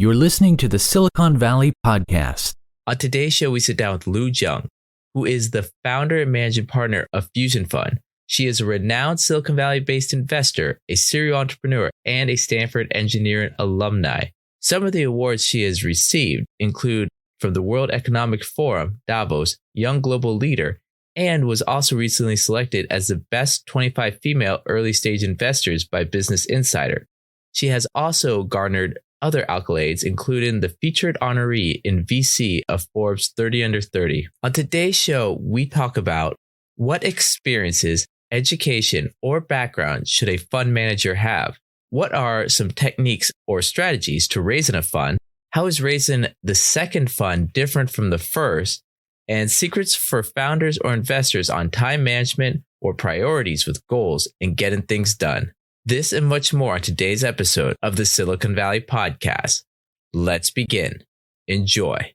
You're listening to the Silicon Valley Podcast. On today's show, we sit down with Lu Zhang, who is the founder and managing partner of Fusion Fund. She is a renowned Silicon Valley-based investor, a serial entrepreneur, and a Stanford Engineering alumni. Some of the awards she has received include from the World Economic Forum, Davos, Young Global Leader, and was also recently selected as the best 25 female early-stage investors by Business Insider. She has also garnered other accolades, including the Featured Honoree in VC of Forbes 30 Under 30. On today's show, we talk about what experiences, education, or background should a fund manager have? What are some techniques or strategies to raising a fund? How is raising the second fund different from the first? And secrets for founders or investors on time management or priorities with goals and getting things done. This and much more on today's episode of the Silicon Valley Podcast. Let's begin. Enjoy.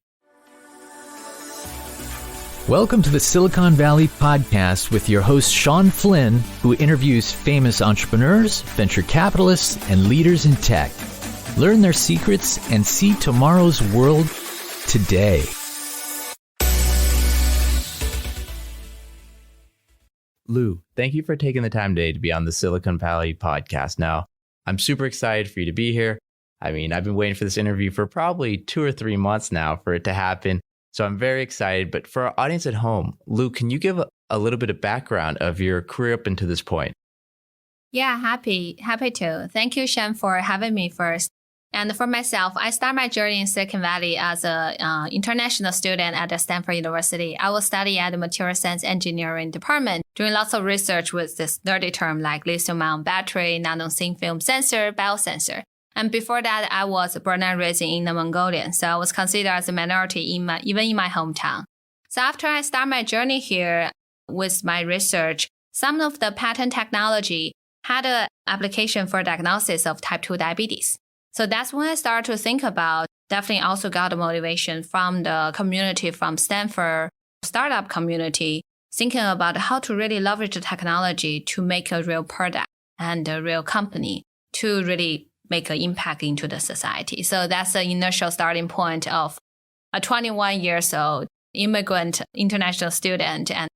Welcome to the Silicon Valley Podcast with your host, Sean Flynn, who interviews famous entrepreneurs, venture capitalists, and leaders in tech. Learn their secrets and see tomorrow's world today. Lu, thank you for taking the time today to be on the Silicon Valley Podcast. Now, I'm super excited for you to be here. I mean, I've been waiting for this interview for probably 2 or 3 months now for it to happen. So I'm very excited. But for our audience at home, Lu, can you give a little bit of background of your career up until this point? Yeah, happy to. Thank you, Shen, for having me first. And for myself, I started my journey in Silicon Valley as an international student at the Stanford University. I was studying at the Material Science Engineering department, doing lots of research with this nerdy term like lithium-ion battery, nano-thin film sensor, biosensor. And before that, I was born and raised in Inner Mongolia, so I was considered as a minority even in my hometown. So after I start my journey here with my research, some of the patent technology had an application for diagnosis of type 2 diabetes. So that's when I started to think about, definitely also got the motivation from the community, from Stanford startup community, thinking about how to really leverage the technology to make a real product and a real company to really make an impact into the society. So that's the initial starting point of a 21 years old immigrant international student and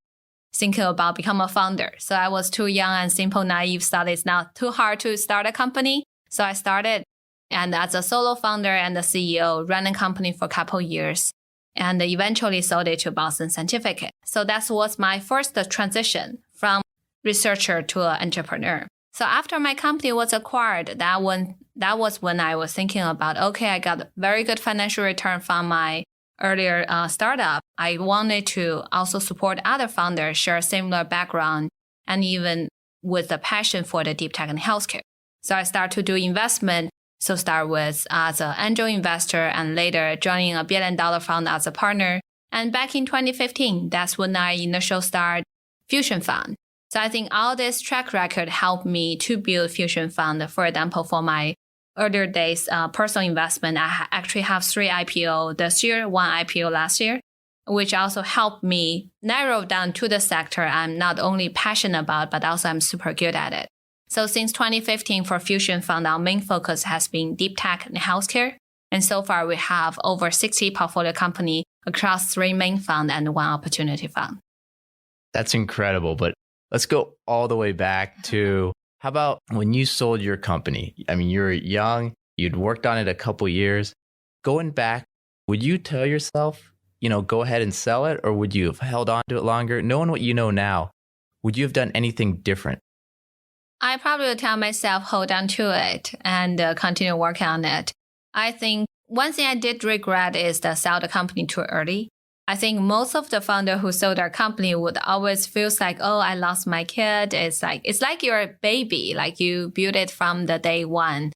thinking about becoming a founder. So I was too young and simple, naive, thought it's not too hard to start a company. So I started. And as a solo founder and the CEO, ran a company for a couple of years and eventually sold it to Boston Scientific. So that was my first transition from researcher to an entrepreneur. So after my company was acquired, that was when I was thinking about, okay, I got a very good financial return from my earlier startup. I wanted to also support other founders, share similar background, and even with a passion for the deep tech and healthcare. So I started to do investment. So start with as an angel investor and later joining a $1 billion fund as a partner. And back in 2015, that's when I initially started Fusion Fund. So I think all this track record helped me to build Fusion Fund. For example, for my earlier days personal investment, I actually have 3 IPO this year, 1 IPO last year, which also helped me narrow down to the sector I'm not only passionate about, but also I'm super good at it. So since 2015 for Fusion Fund, our main focus has been deep tech and healthcare. And so far, we have over 60 portfolio companies across 3 main funds and 1 opportunity fund. That's incredible. But let's go all the way back to how about when you sold your company? I mean, you were young, you'd worked on it a couple years. Going back, would you tell yourself, go ahead and sell it? Or would you have held on to it longer? Knowing what you know now, would you have done anything different? I probably would tell myself, hold on to it and continue working on it. I think one thing I did regret is to sell the company too early. I think most of the founders who sold their company would always feel like, oh, I lost my kid. It's like you're a baby, like you built it from the day one.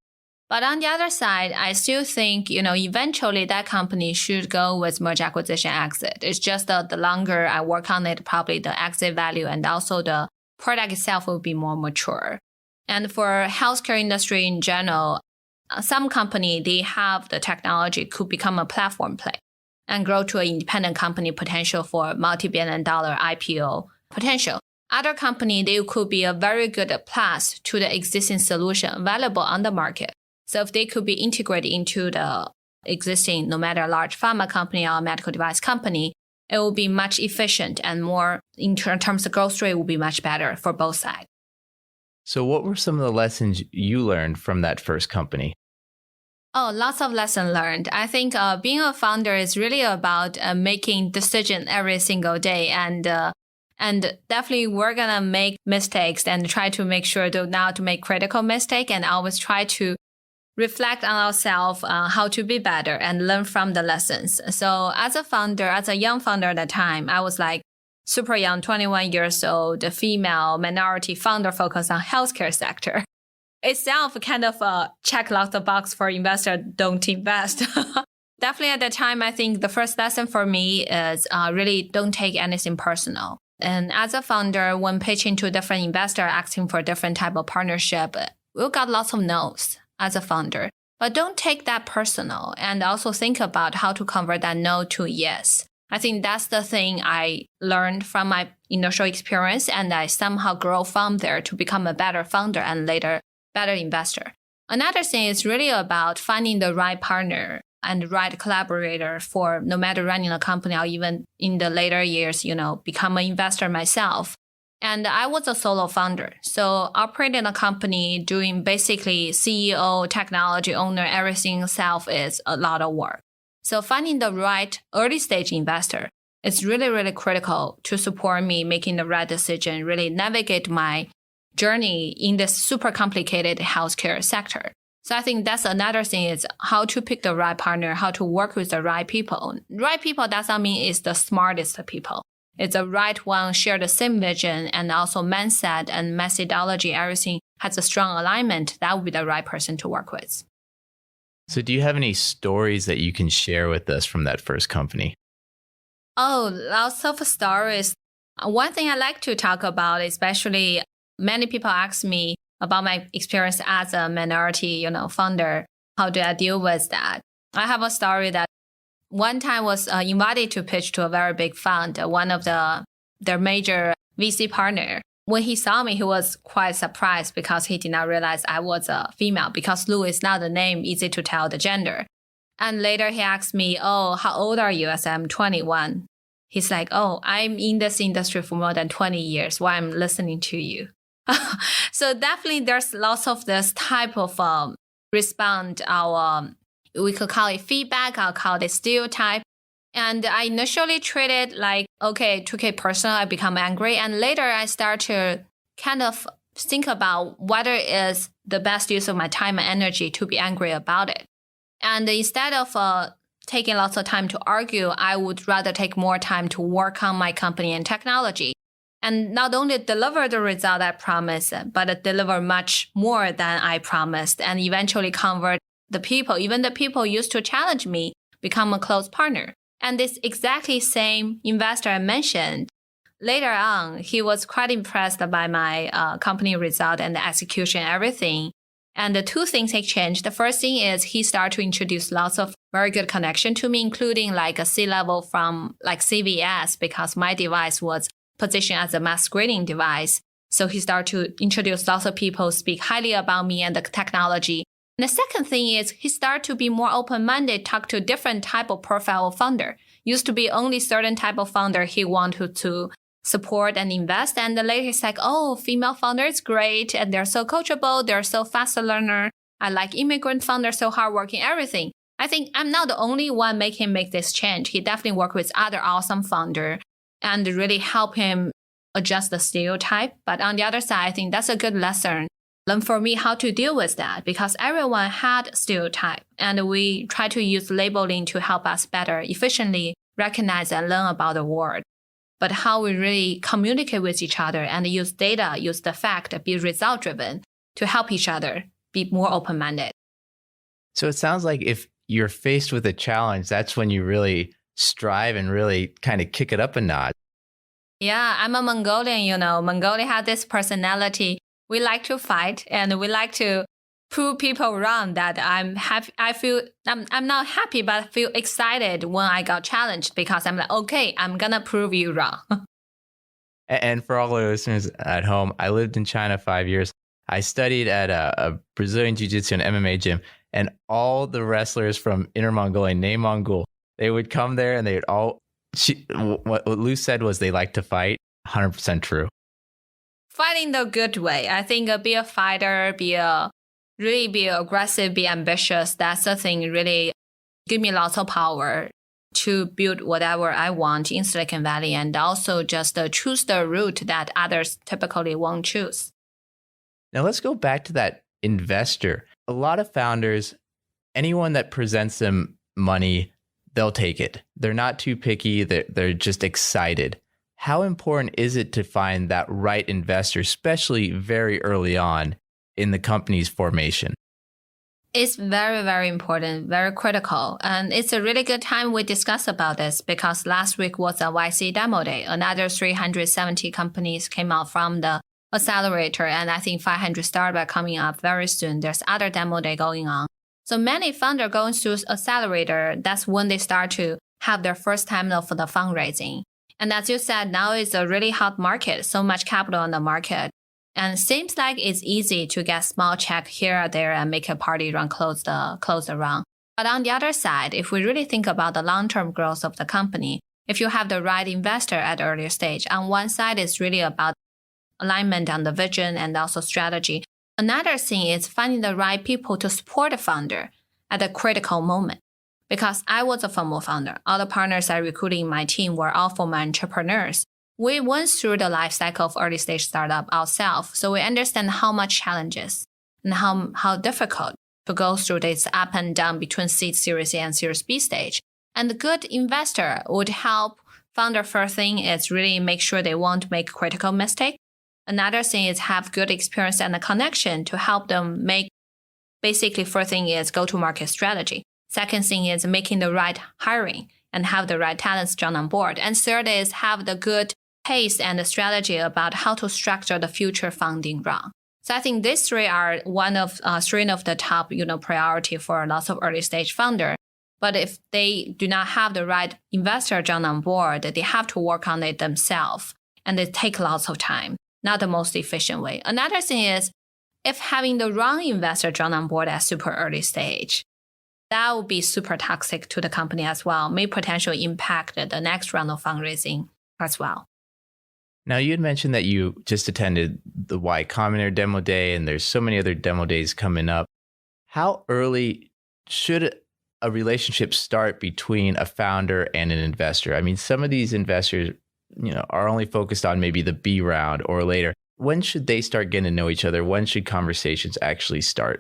But on the other side, I still think, eventually that company should go with merger acquisition exit. It's just the longer I work on it, probably the exit value and also the product itself will be more mature. And for healthcare industry in general, some company, they have the technology could become a platform play and grow to an independent company potential for multi-billion-dollar IPO potential. Other company, they could be a very good plus to the existing solution available on the market. So if they could be integrated into the existing, no matter a large pharma company or a medical device company, it will be much efficient and more in terms of growth rate will be much better for both sides. So what were some of the lessons you learned from that first company? Oh, lots of lessons learned. I think being a founder is really about making decisions every single day. And definitely we're going to make mistakes and try to make sure not to make critical mistake and always try to reflect on ourselves, how to be better and learn from the lessons. So as a founder, as a young founder at the time, I was like super young, 21 years old, a female minority founder focused on healthcare sector. Itself kind of check lots of box for investors don't invest. Definitely at the time, I think the first lesson for me is really don't take anything personal. And as a founder, when pitching to different investor asking for different type of partnership, we'll got lots of no's as a founder. But don't take that personal and also think about how to convert that no to yes. I think that's the thing I learned from my initial experience, and I somehow grow from there to become a better founder and later better investor. Another thing is really about finding the right partner and the right collaborator for no matter running a company or even in the later years, become an investor myself. And I was a solo founder. So operating a company, doing basically CEO, technology owner, everything self is a lot of work. So finding the right early stage investor is really, really critical to support me making the right decision, really navigate my journey in this super complicated healthcare sector. So I think that's another thing is how to pick the right partner, how to work with the right people. Right people doesn't mean it's the smartest people. It's the right one, share the same vision and also mindset and methodology, everything has a strong alignment. That would be the right person to work with. So do you have any stories that you can share with us from that first company? Oh, lots of stories. One thing I like to talk about, especially many people ask me about my experience as a minority, founder. How do I deal with that? I have a story that one time was invited to pitch to a very big fund, one of their major VC partner. When he saw me, he was quite surprised because he did not realize I was a female because Lu is not a name easy to tell the gender. And later he asked me, oh, how old are you? I said, I'm 21. He's like, oh, I'm in this industry for more than 20 years while I'm listening to you. So definitely there's lots of this type of respond, we could call it feedback, I'll call it stereotype. And I initially treated like, okay, took it personal, I become angry. And later I start to kind of think about whether it is the best use of my time and energy to be angry about it. And instead of taking lots of time to argue, I would rather take more time to work on my company and technology. And not only deliver the result I promised, but deliver much more than I promised and eventually convert the people, even the people used to challenge me, become a close partner. And this exactly same investor I mentioned, later on, he was quite impressed by my company result and the execution, everything. And the two things exchanged. The first thing is he started to introduce lots of very good connection to me, including like a C-level from like CVS, because my device was positioned as a mass screening device. So he started to introduce lots of people, speak highly about me and the technology. And the second thing is he started to be more open-minded, talk to different type of profile of founder. Used to be only certain type of founder he wanted to support and invest. And the later he's like, oh, female founder is great. And they're so coachable. They're so fast learner. I like immigrant founders, so hardworking, everything. I think I'm not the only one making him make this change. He definitely worked with other awesome founder and really help him adjust the stereotype. But on the other side, I think that's a good lesson. Learn for me how to deal with that because everyone had stereotype and we try to use labeling to help us better efficiently recognize and learn about the world. But how we really communicate with each other and use data, use the fact, be result driven to help each other be more open-minded. So it sounds like if you're faced with a challenge, that's when you really strive and really kind of kick it up a notch. Yeah, I'm a Mongolian, Mongolia has this personality. We like to fight and we like to prove people wrong that I'm happy. I'm not happy, but I feel excited when I got challenged because I'm like, okay, I'm going to prove you wrong. And for all the listeners at home, I lived in China 5 years. I studied at a Brazilian Jiu-Jitsu and MMA gym. and all the wrestlers from Inner Mongolia, name Mongol, they would come there and they would all, what Lu said was they like to fight. 100% true. Fighting the good way. I think be a fighter, be aggressive, be ambitious. That's the thing really give me lots of power to build whatever I want in Silicon Valley, and also just choose the route that others typically won't choose. Now let's go back to that investor. A lot of founders, anyone that presents them money, they'll take it. They're not too picky. They're just excited. How important is it to find that right investor, especially very early on in the company's formation? It's very, very important, very critical. And it's a really good time we discuss about this because last week was a YC demo day. Another 370 companies came out from the accelerator, and I think 500 startups coming up very soon. There's other demo day going on. So many founders going through accelerator, that's when they start to have their first time for the fundraising. And as you said, now it's a really hot market, so much capital on the market. And it seems like it's easy to get small check here or there and make a party run, close the round. But on the other side, if we really think about the long-term growth of the company, if you have the right investor at the earlier stage, on one side it's really about alignment on the vision and also strategy. Another thing is finding the right people to support the founder at a critical moment. Because I was a former founder, all the partners I recruited in my team were all former entrepreneurs. We went through the life cycle of early stage startup ourselves, so we understand how much challenges and how difficult to go through this up and down between seed Series A and Series B stage. And the good investor would help founder. First thing is really make sure they won't make critical mistake. Another thing is have good experience and a connection to help them make. Basically, first thing is go-to-market strategy. Second thing is making the right hiring and have the right talents join on board. And third is have the good pace and the strategy about how to structure the future funding round. So I think these three are three of the top, priority for lots of early stage founder. But if they do not have the right investor join on board, they have to work on it themselves, and it takes lots of time. Not the most efficient way. Another thing is if having the wrong investor join on board at super early stage, that would be super toxic to the company as well, may potentially impact the next round of fundraising as well. Now, you had mentioned that you just attended the Y Combinator demo day, and there's so many other demo days coming up. How early should a relationship start between a founder and an investor? I mean, some of these investors, are only focused on maybe the B round or later. When should they start getting to know each other? When should conversations actually start?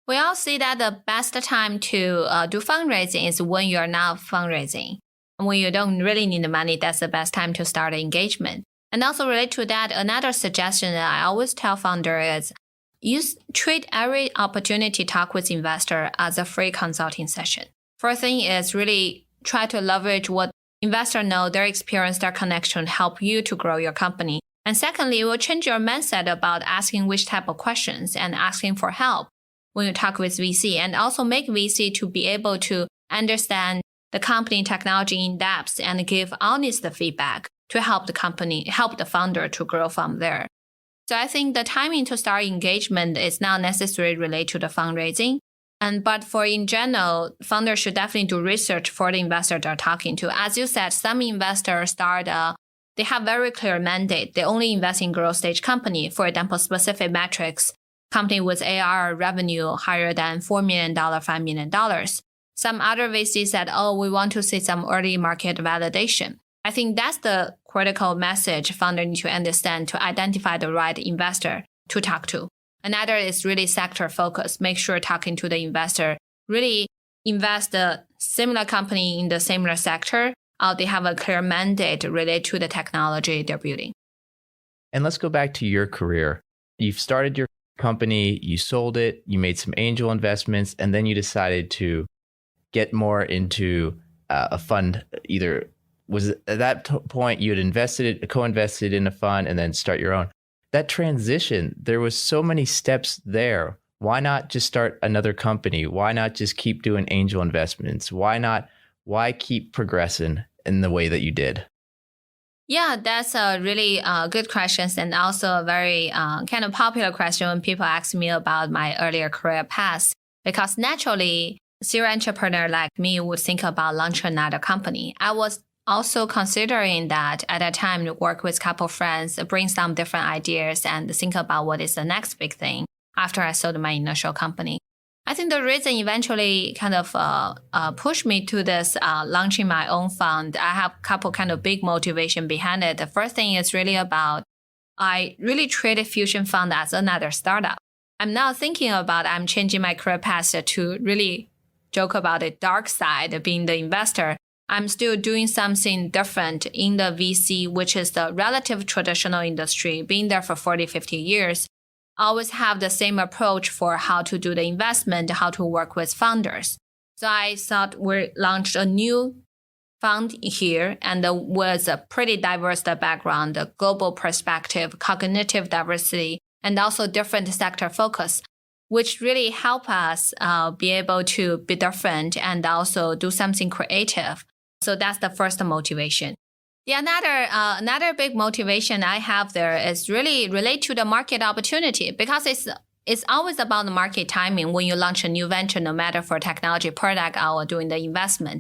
We all see that the best time to do fundraising is when you're not fundraising. When you don't really need the money, that's the best time to start engagement. And also relate to that, another suggestion that I always tell founders is treat every opportunity talk with investor as a free consulting session. First thing is really try to leverage what investors know, their experience, their connection, help you to grow your company. And secondly, it will change your mindset about asking which type of questions and asking for help when you talk with VC, and also make VC to be able to understand the company technology in depth and give honest feedback to help the founder to grow from there. So I think the timing to start engagement is not necessarily related to the fundraising. But for in general, founders should definitely do research for the investor they're talking to. As you said, some investors they have very clear mandate. They only invest in growth stage company. For example, specific metrics, company with ARR revenue higher than $4 million, $5 million. Some other VCs said, we want to see some early market validation. I think that's the critical message founder need to understand to identify the right investor to talk to. Another is really sector focused. Make sure talking to the investor really invest the similar company in the similar sector, or they have a clear mandate related to the technology they're building. And let's go back to your career. You've started your company, you sold it, you made some angel investments, and then you decided to get more into a fund. Either was at that point you had co-invested in a fund and then start your own. That transition, there was so many steps there. Why not just start another company? Why not just keep doing angel investments? Why keep progressing in the way that you did? Yeah, that's a really good question, and also a very kind of popular question when people ask me about my earlier career path. because naturally, serial entrepreneur like me would think about launching another company. I was also considering that at that time to work with a couple of friends, bring some different ideas and think about what is the next big thing after I sold my initial company. I think the reason eventually kind of pushed me to this launching my own fund, I have a couple kind of big motivation behind it. The first thing is really about I really treated Fusion Fund as another startup. I'm now thinking about I'm changing my career path to really joke about the dark side, being the investor. I'm still doing something different in the VC, which is the relative traditional industry, being there for 40, 50 years. Always have the same approach for how to do the investment, how to work with founders. So I thought we launched a new fund here and was a pretty diverse background, a global perspective, cognitive diversity, and also different sector focus, which really help us be able to be different and also do something creative. So that's the first motivation. The another big motivation I have there is really relate to the market opportunity, because it's always about the market timing when you launch a new venture, no matter for technology product or doing the investment.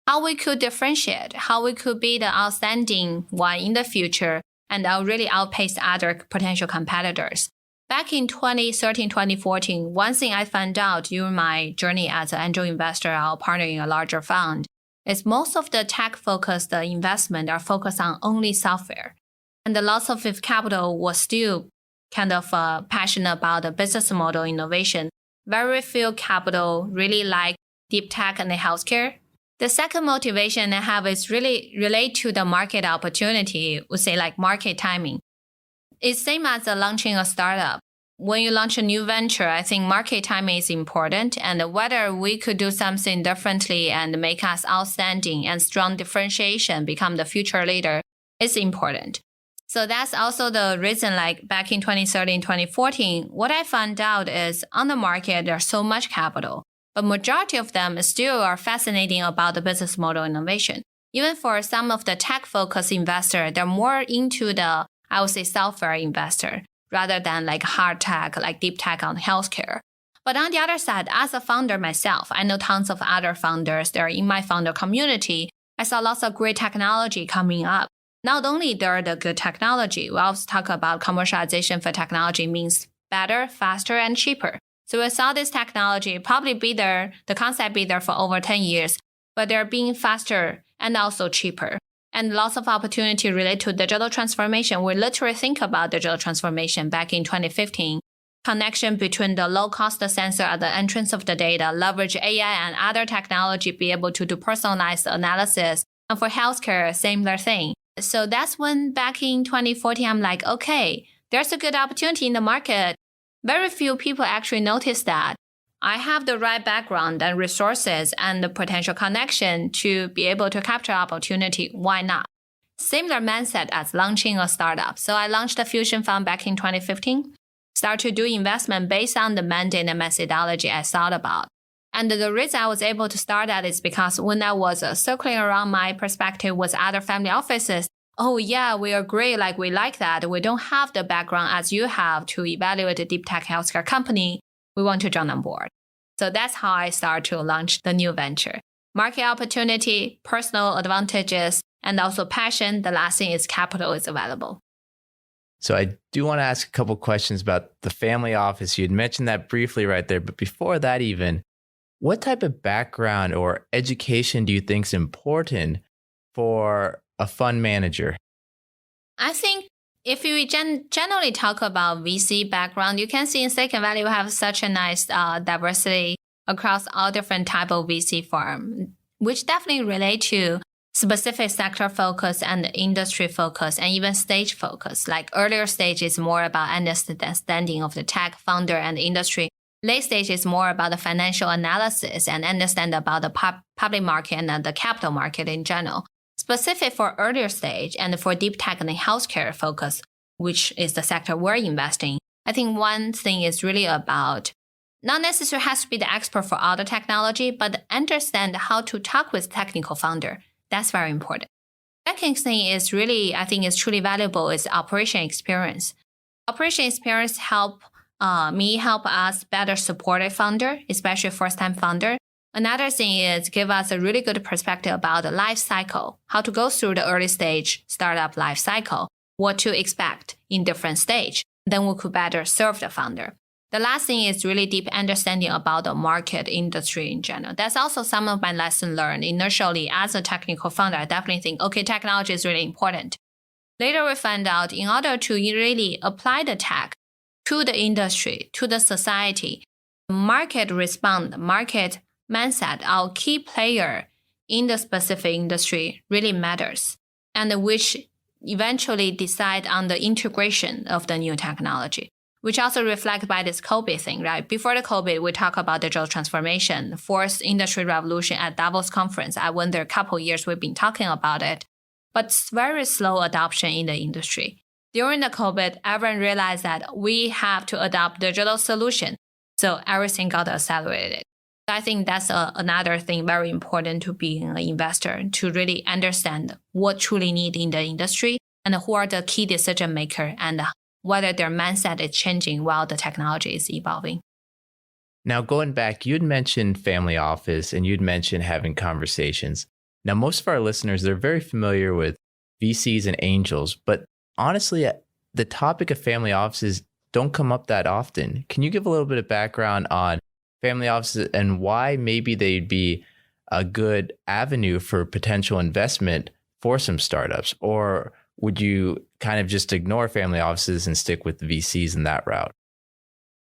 How we could differentiate, how we could be the outstanding one in the future and really outpace other potential competitors. Back in 2013, 2014, one thing I found out during my journey as an angel investor or partner in a larger fund is most of the tech-focused investment are focused on only software. And the lots of capital was still kind of passionate about the business model innovation. Very few capital really like deep tech and the healthcare. The second motivation I have is really relate to the market opportunity, would say like market timing. It's same as launching a startup. When you launch a new venture, I think market timing is important, and whether we could do something differently and make us outstanding and strong differentiation become the future leader is important. So that's also the reason, like back in 2013, 2014, what I found out is on the market, there's so much capital, but majority of them still are fascinating about the business model innovation. Even for some of the tech-focused investors, they're more into the, I would say, software investor, rather than like hard tech, like deep tech on healthcare. But on the other side, as a founder myself, I know tons of other founders. They're in my founder community. I saw lots of great technology coming up. Not only they're the good technology, we also talk about commercialization for technology means better, faster, and cheaper. So we saw this technology probably be there, the concept be there for over 10 years, but they're being faster and also cheaper. And lots of opportunity related to digital transformation. We literally think about digital transformation back in 2015. Connection between the low-cost sensor at the entrance of the data, leverage AI and other technology, be able to do personalized analysis. And for healthcare, similar thing. So that's when back in 2014, I'm like, okay, there's a good opportunity in the market. Very few people actually notice that. I have the right background and resources and the potential connection to be able to capture opportunity. Why not? Similar mindset as launching a startup. So I launched a Fusion Fund back in 2015. Start to do investment based on the mandate and methodology I thought about. And the reason I was able to start that is because when I was circling around my perspective with other family offices, oh yeah, we agree, like we like that. We don't have the background as you have to evaluate a deep tech healthcare company. We want to join on board. So that's how I started to launch the new venture. Market opportunity, personal advantages, and also passion. The last thing is capital is available. So I do want to ask a couple questions about the family office. You had mentioned that briefly right there, but before that even, what type of background or education do you think is important for a fund manager? I think if we generally talk about VC background, you can see in Silicon Valley we have such a nice diversity across all different type of VC firm, which definitely relate to specific sector focus and industry focus and even stage focus. Like earlier stage is more about understanding of the tech founder and industry. Late stage is more about the financial analysis and understand about the public market and the capital market in general. Specific for earlier stage and for deep tech and healthcare focus, which is the sector we're investing, I think one thing is really about not necessarily has to be the expert for all the technology, but understand how to talk with technical founder. That's very important. Second thing is really, I think is truly valuable is operation experience. Operation experience help me help us better support a founder, especially first-time founder. Another thing is give us a really good perspective about the life cycle, how to go through the early stage startup life cycle, what to expect in different stage. Then we could better serve the founder. The last thing is really deep understanding about the market industry in general. That's also some of my lessons learned. Initially, as a technical founder, I definitely think, okay, technology is really important. Later, we find out in order to really apply the tech to the industry, to the society, market mindset, our key player in the specific industry really matters, and which eventually decide on the integration of the new technology, which also reflect by this COVID thing, right? Before the COVID, we talk about digital transformation, fourth industry revolution at Davos conference. I went there a couple of years, we've been talking about it, but it's very slow adoption in the industry. During the COVID, everyone realized that we have to adopt digital solution. So everything got accelerated. I think that's another thing very important to being an investor, to really understand what truly need in the industry and who are the key decision maker and whether their mindset is changing while the technology is evolving. Now, going back, you'd mentioned family office and you'd mentioned having conversations. Now, most of our listeners, they're very familiar with VCs and angels, but honestly, the topic of family offices don't come up that often. Can you give a little bit of background on family offices and why maybe they'd be a good avenue for potential investment for some startups? Or would you kind of just ignore family offices and stick with the VCs in that route?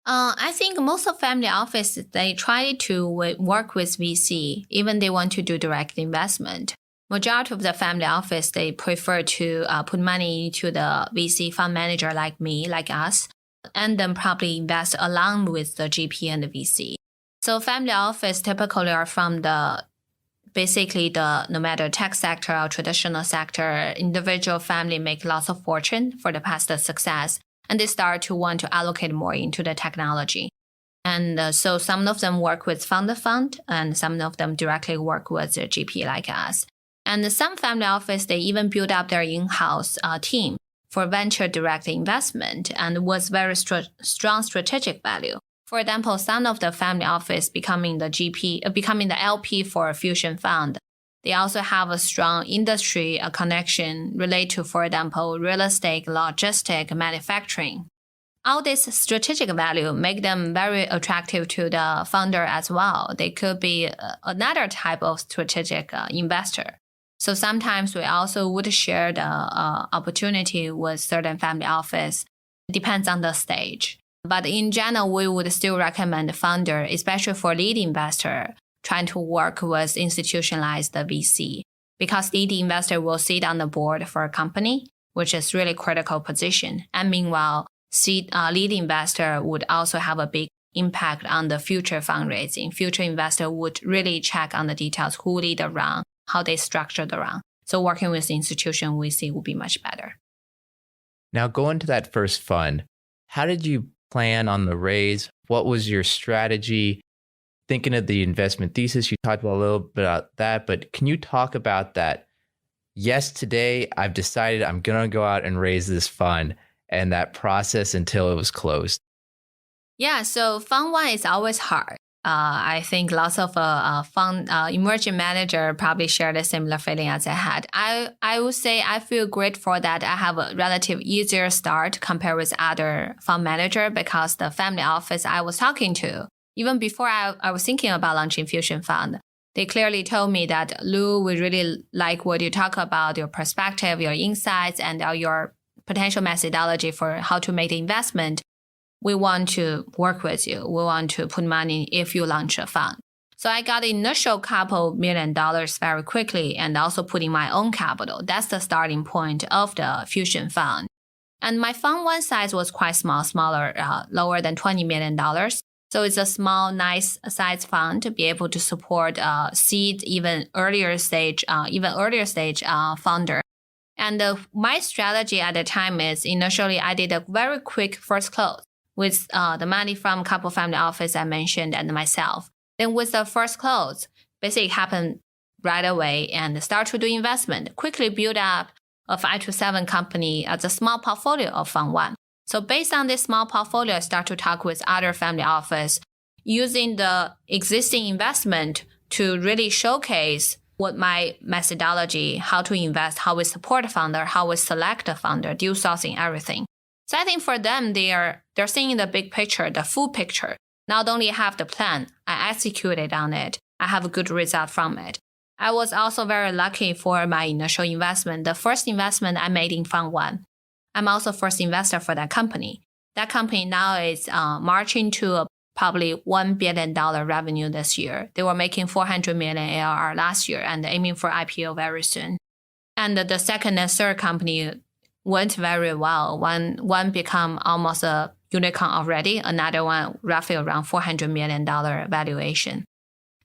I think most of family offices, they try to work with VC, even they want to do direct investment. Majority of the family office, they prefer to put money to the VC fund manager like me, like us, and then probably invest along with the GP and the VC. So family office typically are from no matter tech sector or traditional sector, individual family make lots of fortune for the past success, and they start to want to allocate more into the technology. And so some of them work with fund of fund, and some of them directly work with the GP like us. And some family office, they even build up their in-house team for venture direct investment and was very strong strategic value. For example, some of the family office becoming the LP for a fusion fund. They also have a strong industry connection related to, for example, real estate, logistics, manufacturing. All this strategic value make them very attractive to the founder as well. They could be another type of strategic investor. So sometimes we also would share the opportunity with certain family office. It depends on the stage. But in general, we would still recommend the founder, especially for lead investor, trying to work with institutionalized VC, because lead investor will sit on the board for a company, which is really critical position. And meanwhile, lead investor would also have a big impact on the future fundraising. Future investor would really check on the details, who lead the round, how they structure the round. So working with the institution we see will be much better. Now, going to that first fund, how did you plan on the raise? What was your strategy? Thinking of the investment thesis, you talked about a little bit about that, but can you talk about that? Yes, today I've decided I'm going to go out and raise this fund, and that process until it was closed. Yeah, so fund one is always hard. I think lots of fund emerging manager probably share the similar feeling as I had. I would say I feel grateful that I have a relative easier start compared with other fund manager, because the family office I was talking to, even before I was thinking about launching Fusion Fund, they clearly told me that, Lu, we really like what you talk about, your perspective, your insights, and your potential methodology for how to make the investment. We want to work with you. We want to put money if you launch a fund. So I got the initial couple $1 million very quickly, and also putting my own capital. That's the starting point of the Fusion Fund. And my fund one size was quite small, smaller, lower than $20 million. So it's a small, nice size fund to be able to support seed, even earlier stage founder. And my strategy at the time is initially I did a very quick first close with the money from couple family office I mentioned and myself. Then with the first close, basically happened right away and start to do investment, quickly build up a 5 to 7 company as a small portfolio of fund one. So based on this small portfolio, I start to talk with other family office using the existing investment to really showcase what my methodology, how to invest, how we support a founder, how we select a founder, deal sourcing, everything. So I think for them, they're seeing the big picture, the full picture. Not only have the plan, I executed on it, I have a good result from it. I was also very lucky for my initial investment. The first investment I made in Fund 1. I'm also first investor for that company. That company now is marching to probably $1 billion revenue this year. They were making 400 million ARR last year and aiming for IPO very soon. And the second and third company went very well. One become almost a unicorn already, another one roughly around $400 million valuation.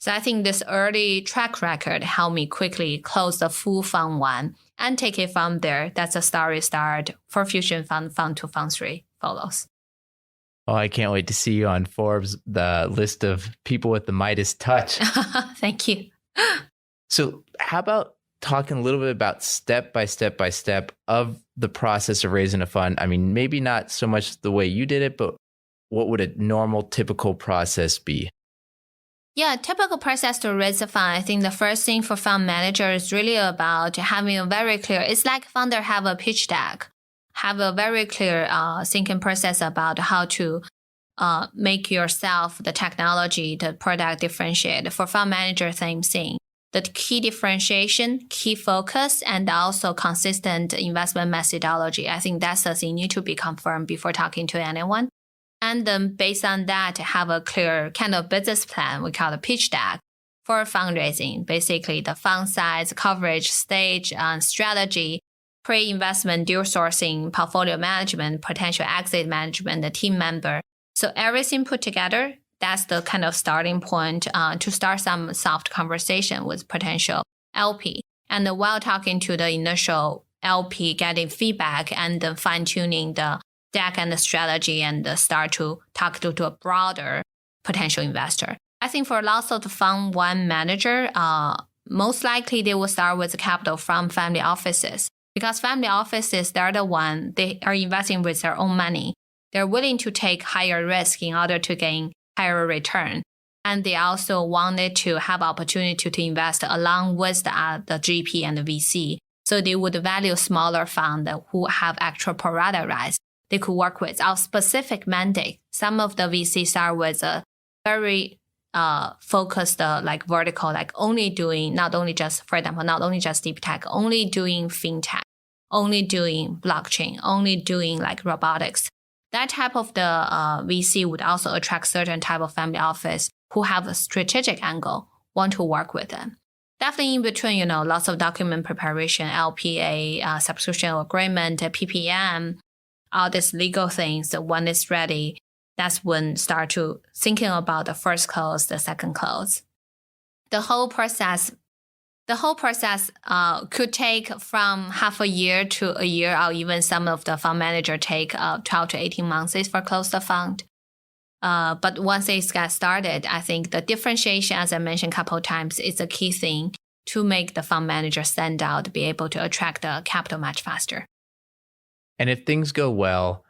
So I think this early track record helped me quickly close the full Fund 1 and take it from there. That's a story start for Fusion Fund 2, Fund 3 follows. Oh, I can't wait to see you on Forbes, the list of people with the Midas touch. Thank you. So how about talking a little bit about step by step of the process of raising a fund? I mean, maybe not so much the way you did it, but what would a normal, typical process be? Yeah, typical process to raise a fund. I think the first thing for fund manager is really about having a very clear, it's like founder have a pitch deck, have a very clear thinking process about how to make yourself, the technology, the product differentiate. For fund manager, same thing. The key differentiation, key focus, and also consistent investment methodology. I think that's the thing need to be confirmed before talking to anyone. And then based on that, have a clear kind of business plan, we call it pitch deck, for fundraising. Basically, the fund size, coverage, stage, strategy, pre-investment, deal sourcing, portfolio management, potential exit management, the team member. So everything put together, that's the kind of starting point to start some soft conversation with potential LP. And while talking to the initial LP, getting feedback and then fine-tuning the deck and the strategy and start to talk to a broader potential investor. I think for lots of the Fund 1 manager, most likely they will start with capital from family offices because family offices, they're the one, they are investing with their own money. They're willing to take higher risk in order to gain higher return. And they also wanted to have opportunity to invest along with the GP and the VC. So they would value smaller funds who have actual pro rata rights they could work with our specific mandate. Some of the VCs start with a very focused like vertical, like only doing not only just, for example, not only just deep tech, only doing fintech, only doing blockchain, only doing like robotics. That type of the VC would also attract certain type of family office who have a strategic angle, want to work with them. Definitely in between, lots of document preparation, LPA, subscription agreement, PPM, all these legal things. When it's ready, that's when start to thinking about the first close, the second close. The whole process could take from half a year to a year, or even some of the fund manager take 12 to 18 months for close the fund. But once it gets started, I think the differentiation, as I mentioned a couple of times, is a key thing to make the fund manager stand out, be able to attract the capital much faster. And if things go well,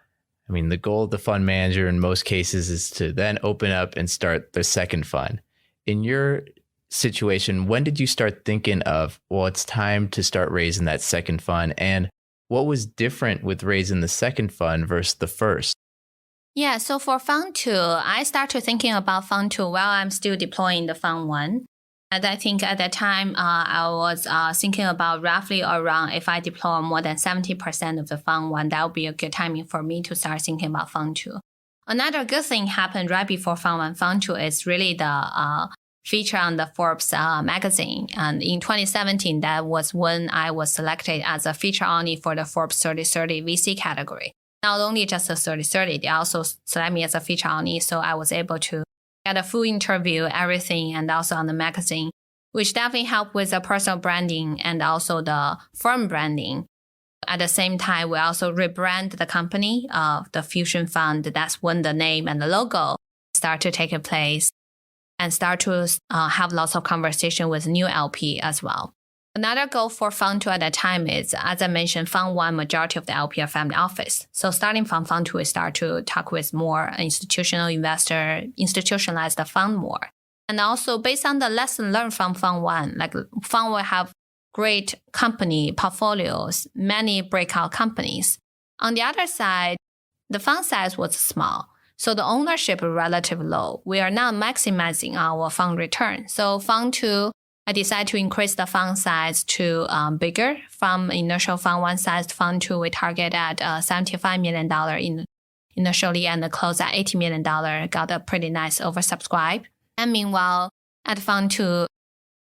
I mean, the goal of the fund manager in most cases is to then open up and start the second fund. In your situation, when did you start thinking of, well, it's time to start raising that second fund? And what was different with raising the second fund versus the first? Yeah, so for Fund 2, I started thinking about Fund 2 while I'm still deploying the Fund 1. And I think at that time, I was thinking about roughly around if I deploy more than 70% of the Fund 1, that would be a good timing for me to start thinking about Fund 2. Another good thing happened right before Fund 1, Fund 2 is really the feature on the Forbes magazine. And in 2017, that was when I was selected as a feature honoree for the Forbes 30/30 VC category. Not only just the 30/30, they also select me as a feature honoree, so I was able to get a full interview, everything, and also on the magazine, which definitely helped with the personal branding and also the firm branding. At the same time, we also rebrand the company, the Fusion Fund. That's when the name and the logo start to take place and start to have lots of conversation with new LP as well. Another goal for Fund 2 at that time is, as I mentioned, Fund 1, majority of the LP are family office. So starting from Fund 2, we start to talk with more institutional investor, institutionalize the fund more. And also based on the lesson learned from Fund 1, like Fund will have great company portfolios, many breakout companies. On the other side, the fund size was small. So the ownership is relatively low. We are not maximizing our fund return. So Fund 2, I decided to increase the fund size to bigger. From initial Fund 1 size to Fund 2, we target at $75 million initially and close at $80 million. Got a pretty nice oversubscribe. And meanwhile, at Fund 2,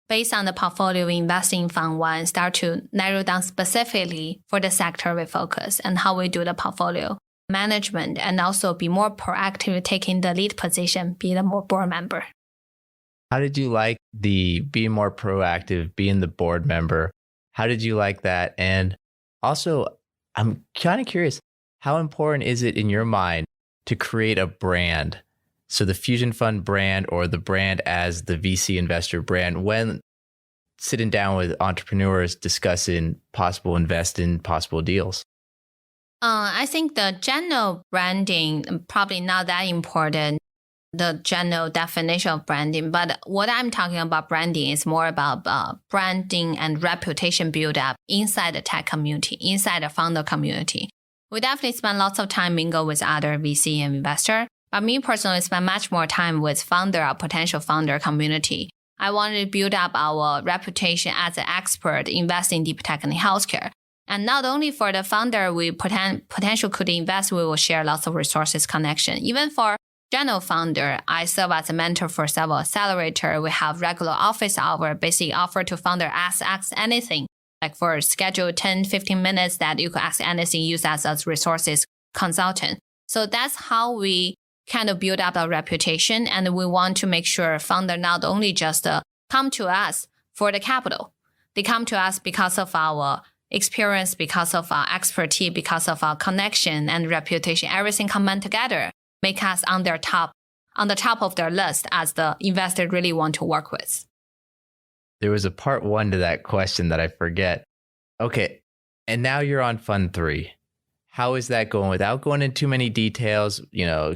based on the portfolio we invest in Fund 1, start to narrow down specifically for the sector we focus and how we do the portfolio management, and also be more proactive, taking the lead position, be the more board member. How did you like the being more proactive, being the board member? How did you like that? And also, I'm kind of curious, how important is it in your mind to create a brand? So the Fusion Fund brand, or the brand as the VC investor brand, when sitting down with entrepreneurs discussing possible investing, possible deals? I think the general branding, probably not that important, the general definition of branding. But what I'm talking about branding is more about branding and reputation build up inside the tech community, inside the founder community. We definitely spend lots of time mingle with other VC and investor. But me personally spend much more time with founder or potential founder community. I wanted to build up our reputation as an expert investing in deep tech and healthcare. And not only for the founder we potential could invest, we will share lots of resources connection. Even for general founder, I serve as a mentor for several accelerator. We have regular office hour, basically offer to founder ask anything. Like for schedule 10, 15 minutes that you could ask anything, use as resources consultant. So that's how we kind of build up our reputation. And we want to make sure founder not only just come to us for the capital. They come to us because of our experience, because of our expertise, because of our connection and reputation. Everything combined together make us on the top of their list as the investor really want to work with. There was a part 1 to that question that I forget. Okay, and now you're on Fund 3. How is that going? Without going into too many details,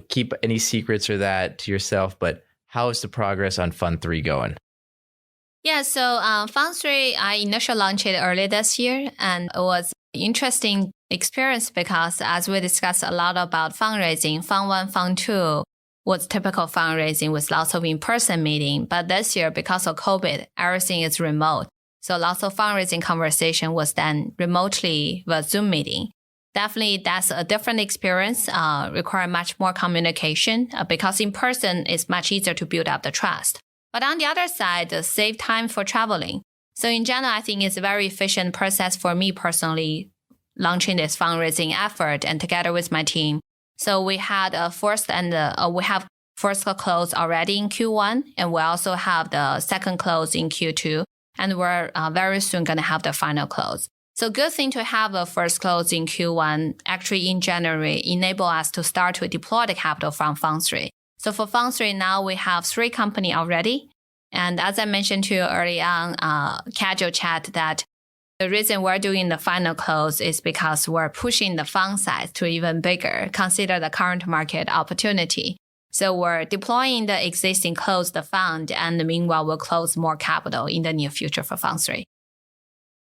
keep any secrets or that to yourself, but how is the progress on Fund 3 going? Yeah, so Fund 3, I initially launched it early this year, and it was an interesting experience because as we discussed a lot about fundraising, Fund 1, Fund 2 was typical fundraising with lots of in-person meeting. But this year, because of COVID, everything is remote. So lots of fundraising conversation was done remotely with Zoom meeting. Definitely, that's a different experience, require much more communication because in person is much easier to build up the trust. But on the other side, save time for traveling. So in general, I think it's a very efficient process for me personally, launching this fundraising effort and together with my team. So we had we have first close already in Q1, and we also have the second close in Q2, and we're very soon going to have the final close. So good thing to have a first close in Q1, actually in January, enable us to start to deploy the capital from Fund 3. So for Fund 3 now, we have 3 companies already. And as I mentioned to you early on, casual chat, that the reason we're doing the final close is because we're pushing the fund size to even bigger, consider the current market opportunity. So we're deploying the existing closed fund, and meanwhile, we'll close more capital in the near future for Fund 3.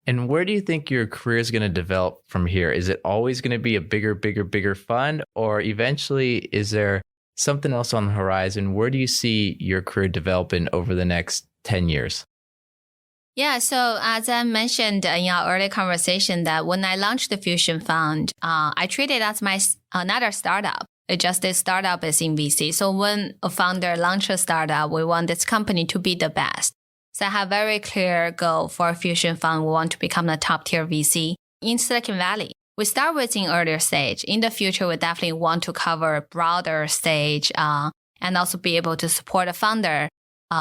And where do you think your career is going to develop from here? Is it always going to be a bigger fund, or eventually is there something else on the horizon? Where do you see your career developing over the next 10 years? Yeah, so as I mentioned in our earlier conversation, that when I launched the Fusion Fund, I treat it as another startup. It just this startup is in VC. So when a founder launches a startup, we want this company to be the best. So I have a very clear goal for Fusion Fund. We want to become the top tier VC in Silicon Valley. We start with in earlier stage. In the future, we definitely want to cover a broader stage and also be able to support a founder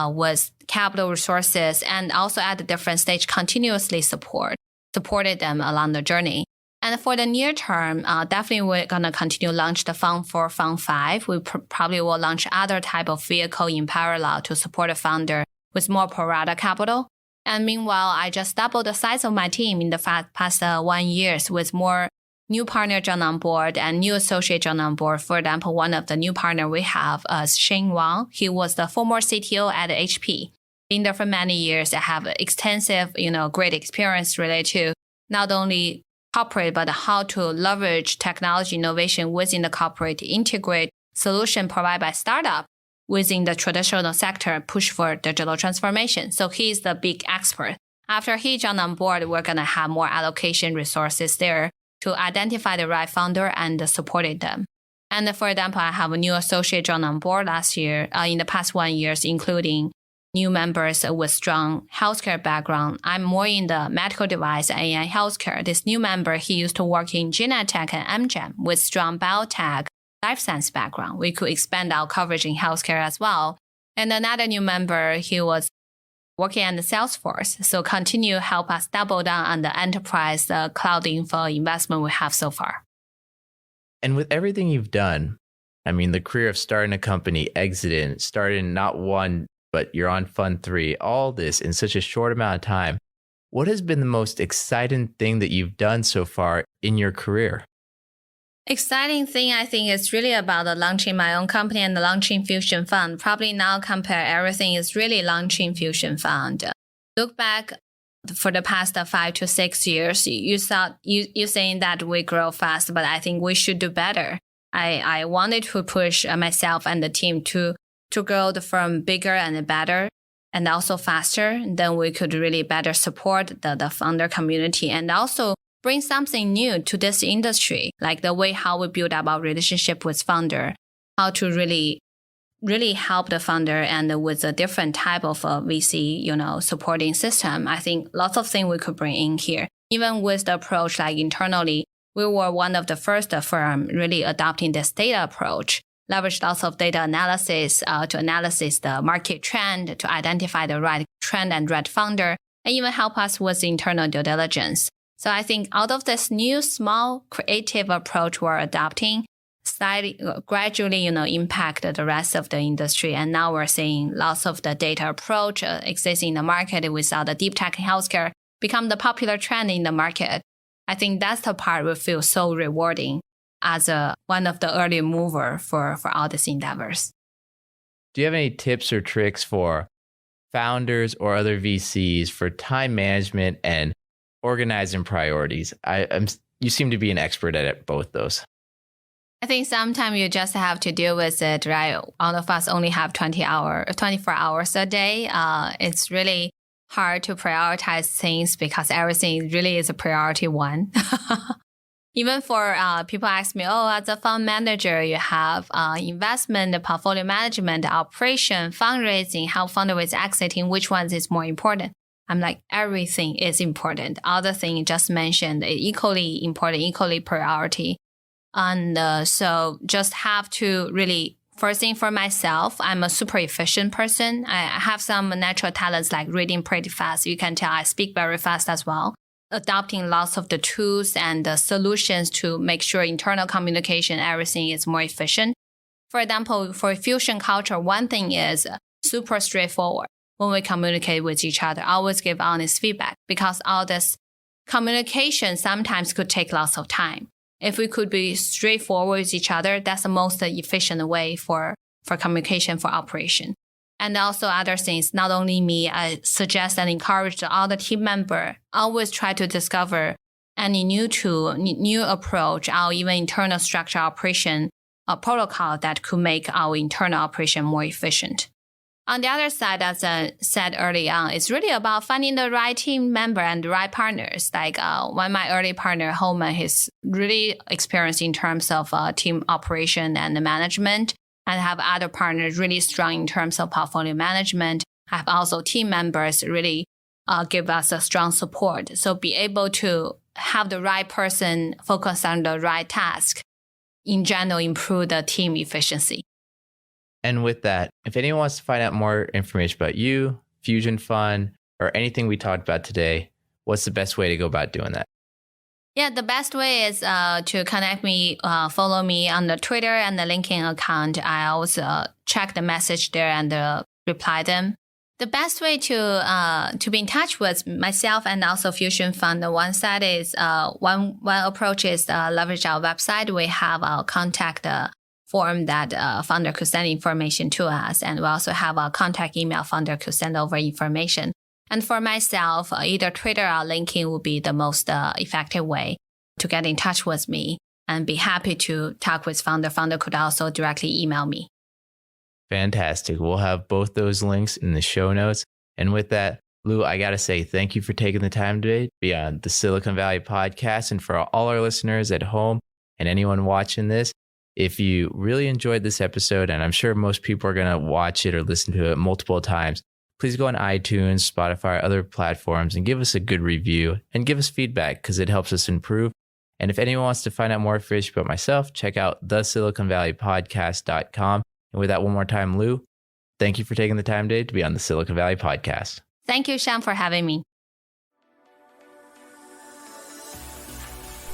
with capital resources, and also at a different stage continuously supported them along the journey. And for the near term, definitely we're going to continue launch the Fund 4, Fund 5. We probably will launch other type of vehicle in parallel to support a founder with more pro rata capital. And meanwhile, I just doubled the size of my team in the past 1 year with more new partner joined on board and new associate joined on board. For example, one of the new partner we have is Shane Wang. He was the former CTO at HP. Been there for many years. I have extensive, great experience related to not only corporate, but how to leverage technology innovation within the corporate, integrate solution provided by startup within the traditional sector, push for digital transformation. So he's the big expert. After he joined on board, we're going to have more allocation resources there to identify the right founder and supported them. And for example, I have a new associate joined on board last year, in the past 1 year, including new members with strong healthcare background. I'm more in the medical device and AI healthcare. This new member, he used to work in Genentech and M&amp with strong biotech, life science background. We could expand our coverage in healthcare as well. And another new member, he was working on the Salesforce. So continue to help us double down on the enterprise cloud info investment we have so far. And with everything you've done, I mean, the career of starting a company, exiting, starting not one, but you're on fund 3, all this in such a short amount of time. What has been the most exciting thing that you've done so far in your career? Exciting thing, I think, is really about the launching my own company and the launching Fusion Fund. Probably now compare everything is really launching Fusion Fund. Look back for the past 5 to 6 years, you saying that we grow fast, but I think we should do better. I wanted to push myself and the team to grow the firm bigger and better and also faster. Then we could really better support the founder community and also bring something new to this industry, like the way how we build up our relationship with founder, how to really help the founder and with a different type of VC, supporting system. I think lots of things we could bring in here. Even with the approach, like internally, we were one of the first firm really adopting this data approach, leverage lots of data analysis to analyze the market trend, to identify the right trend and right founder, and even help us with internal due diligence. So I think out of this new, small, creative approach we're adopting, gradually, impact the rest of the industry. And now we're seeing lots of the data approach existing in the market without the deep tech in healthcare become the popular trend in the market. I think that's the part we feel so rewarding as one of the early mover for all these endeavors. Do you have any tips or tricks for founders or other VCs for time management and organizing priorities? You seem to be an expert at both those. I think sometimes you just have to deal with it, right? All of us only have 24 hours a day. It's really hard to prioritize things because everything really is a priority one. Even for people ask me, as a fund manager, you have investment, portfolio management, operation, fundraising, how founder is exiting, which one is more important? I'm like, everything is important. Other thing you just mentioned, equally important, equally priority. And so just have to really, first thing for myself, I'm a super efficient person. I have some natural talents like reading pretty fast. You can tell I speak very fast as well. Adopting lots of the tools and the solutions to make sure internal communication, everything is more efficient. For example, for Fusion culture, one thing is super straightforward. When we communicate with each other, always give honest feedback because all this communication sometimes could take lots of time. If we could be straightforward with each other, that's the most efficient way for communication, for operation. And also other things, not only me, I suggest and encourage all the team members always try to discover any new tool, new approach, or even internal structure operation protocol that could make our internal operation more efficient. On the other side, as I said early on, it's really about finding the right team member and the right partners. Like one of my early partner, Holman, he's really experienced in terms of team operation and management. And have other partners really strong in terms of portfolio management. I have also team members really give us a strong support. So be able to have the right person focus on the right task, in general, improve the team efficiency. And with that, if anyone wants to find out more information about you, Fusion Fund, or anything we talked about today, what's the best way to go about doing that? Yeah, the best way is to connect me, follow me on the Twitter and the LinkedIn account. I always check the message there and reply them. The best way to be in touch with myself and also Fusion Fund, the one side is one approach is leverage our website. We have our contact form that founder could send information to us, and we also have a contact email founder could send over information. And for myself, either Twitter or LinkedIn would be the most effective way to get in touch with me and be happy to talk with founder. Founder could also directly email me. Fantastic. We'll have both those links in the show notes. And with that, Lu, I got to say thank you for taking the time today to be on the Silicon Valley podcast. And for all our listeners at home and anyone watching this, if you really enjoyed this episode, and I'm sure most people are going to watch it or listen to it multiple times, please go on iTunes, Spotify, other platforms, and give us a good review and give us feedback because it helps us improve. And if anyone wants to find out more information about myself, check out thesiliconvalleypodcast.com. And with that, one more time, Lu, thank you for taking the time today to be on the Silicon Valley podcast. Thank you, Sean, for having me.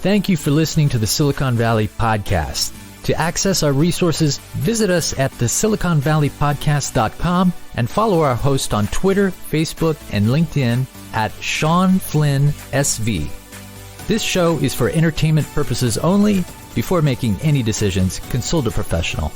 Thank you for listening to the Silicon Valley podcast. To access our resources, visit us at thesiliconvalleypodcast.com and follow our host on Twitter, Facebook, and LinkedIn at Sean Flynn SV. This show is for entertainment purposes only. Before making any decisions, consult a professional.